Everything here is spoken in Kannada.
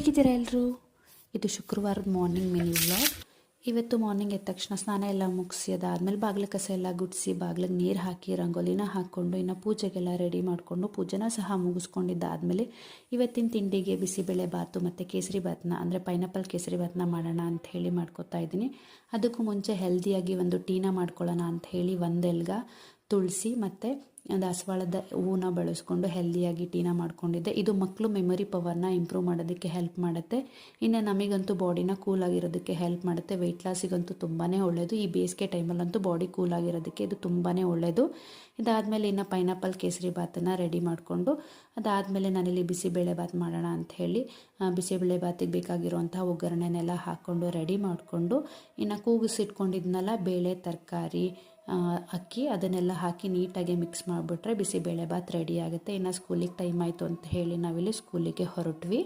ಹೇಗಿದ್ದೀರಾ ಎಲ್ಲರೂ? ಇದು ಶುಕ್ರವಾರದ ಮಾರ್ನಿಂಗ್ ಮಿನಿ ವ್ಲಾಗ್. ಇವತ್ತು ಮಾರ್ನಿಂಗ್ ಎದ್ದ ತಕ್ಷಣ ಸ್ನಾನ ಎಲ್ಲ ಮುಗಿಸಿ ಅದಾದಮೇಲೆ ಬಾಗಿಲು ಕಸ ಎಲ್ಲ ಗುಡಿಸಿ ಬಾಗಿಲಿಗೆ ನೀರು ಹಾಕಿ ರಂಗೋಲಿನ ಹಾಕ್ಕೊಂಡು ಇನ್ನು ಪೂಜೆಗೆಲ್ಲ ರೆಡಿ ಮಾಡಿಕೊಂಡು ಪೂಜೆನ ಸಹ ಮುಗಿಸ್ಕೊಂಡಿದ್ದಾದಮೇಲೆ ಇವತ್ತಿನ ತಿಂಡಿಗೆ ಬಿಸಿಬೇಳೆ ಬಾತು ಮತ್ತು ಕೇಸರಿ ಬಾತನ್ನ ಅಂದರೆ ಪೈನಾಪಲ್ ಕೇಸರಿ ಬಾತನ್ನ ಮಾಡೋಣ ಅಂತ ಹೇಳಿ ಮಾಡ್ಕೊತಾ ಇದ್ದೀನಿ. ಅದಕ್ಕೂ ಮುಂಚೆ ಹೆಲ್ದಿಯಾಗಿ ಒಂದು ಟೀನ ಮಾಡ್ಕೊಳ್ಳೋಣ ಅಂತ ಹೇಳಿ ಒಂದೆಲ್ಗ ತುಳಸಿ ಮತ್ತು ದಾಸವಾಳದ ಹೂವನ್ನ ಬಳಸ್ಕೊಂಡು ಹೆಲ್ದಿಯಾಗಿ ಟೀನ ಮಾಡ್ಕೊಂಡಿದ್ದೆ. ಇದು ಮಕ್ಕಳು ಮೆಮೊರಿ ಪವರ್ನ ಇಂಪ್ರೂವ್ ಮಾಡೋದಕ್ಕೆ ಹೆಲ್ಪ್ ಮಾಡುತ್ತೆ. ಇನ್ನು ನಮಗಂತೂ ಬಾಡಿನ ಕೂಲಾಗಿರೋದಕ್ಕೆ ಹೆಲ್ಪ್ ಮಾಡುತ್ತೆ. ವೆಯ್ಟ್ ಲಾಸಿಗಂತೂ ತುಂಬಾ ಒಳ್ಳೆಯದು. ಈ ಬೇಸಿಗೆ ಟೈಮಲ್ಲಂತೂ ಬಾಡಿ ಕೂಲಾಗಿರೋದಕ್ಕೆ ಇದು ತುಂಬಾ ಒಳ್ಳೆಯದು. ಇದಾದಮೇಲೆ ಇನ್ನು ಪೈನಾಪಲ್ ಕೇಸರಿ ಬಾತನ್ನು ರೆಡಿ ಮಾಡಿಕೊಂಡು ಅದಾದಮೇಲೆ ನಾನಿಲ್ಲಿ ಬಿಸಿಬೇಳೆ ಬಾತ್ ಮಾಡೋಣ ಅಂತ ಹೇಳಿ ಬಿಸಿಬೇಳೆ ಬಾತಿಗೆ ಬೇಕಾಗಿರುವಂಥ ಒಗ್ಗರಣೆನೆಲ್ಲ ಹಾಕ್ಕೊಂಡು ರೆಡಿ ಮಾಡಿಕೊಂಡು ಇನ್ನು ಕೂಗಿಸಿಟ್ಕೊಂಡಿದ್ನಲ್ಲ ಬೇಳೆ ತರಕಾರಿ ಅಕ್ಕಿ ಅದನ್ನೆಲ್ಲ ಹಾಕಿ ನೀಟಾಗಿ ಮಿಕ್ಸ್ ಮಾಡಿಬಿಟ್ರೆ ಬಿಸಿಬೇಳೆ ಬಾತ್ ರೆಡಿ ಆಗುತ್ತೆ. ಇನ್ನು ಸ್ಕೂಲಿಗೆ ಟೈಮ್ ಆಯಿತು ಅಂತ ಹೇಳಿ ನಾವಿಲ್ಲಿ ಸ್ಕೂಲಿಗೆ ಹೊರಟ್ವಿ.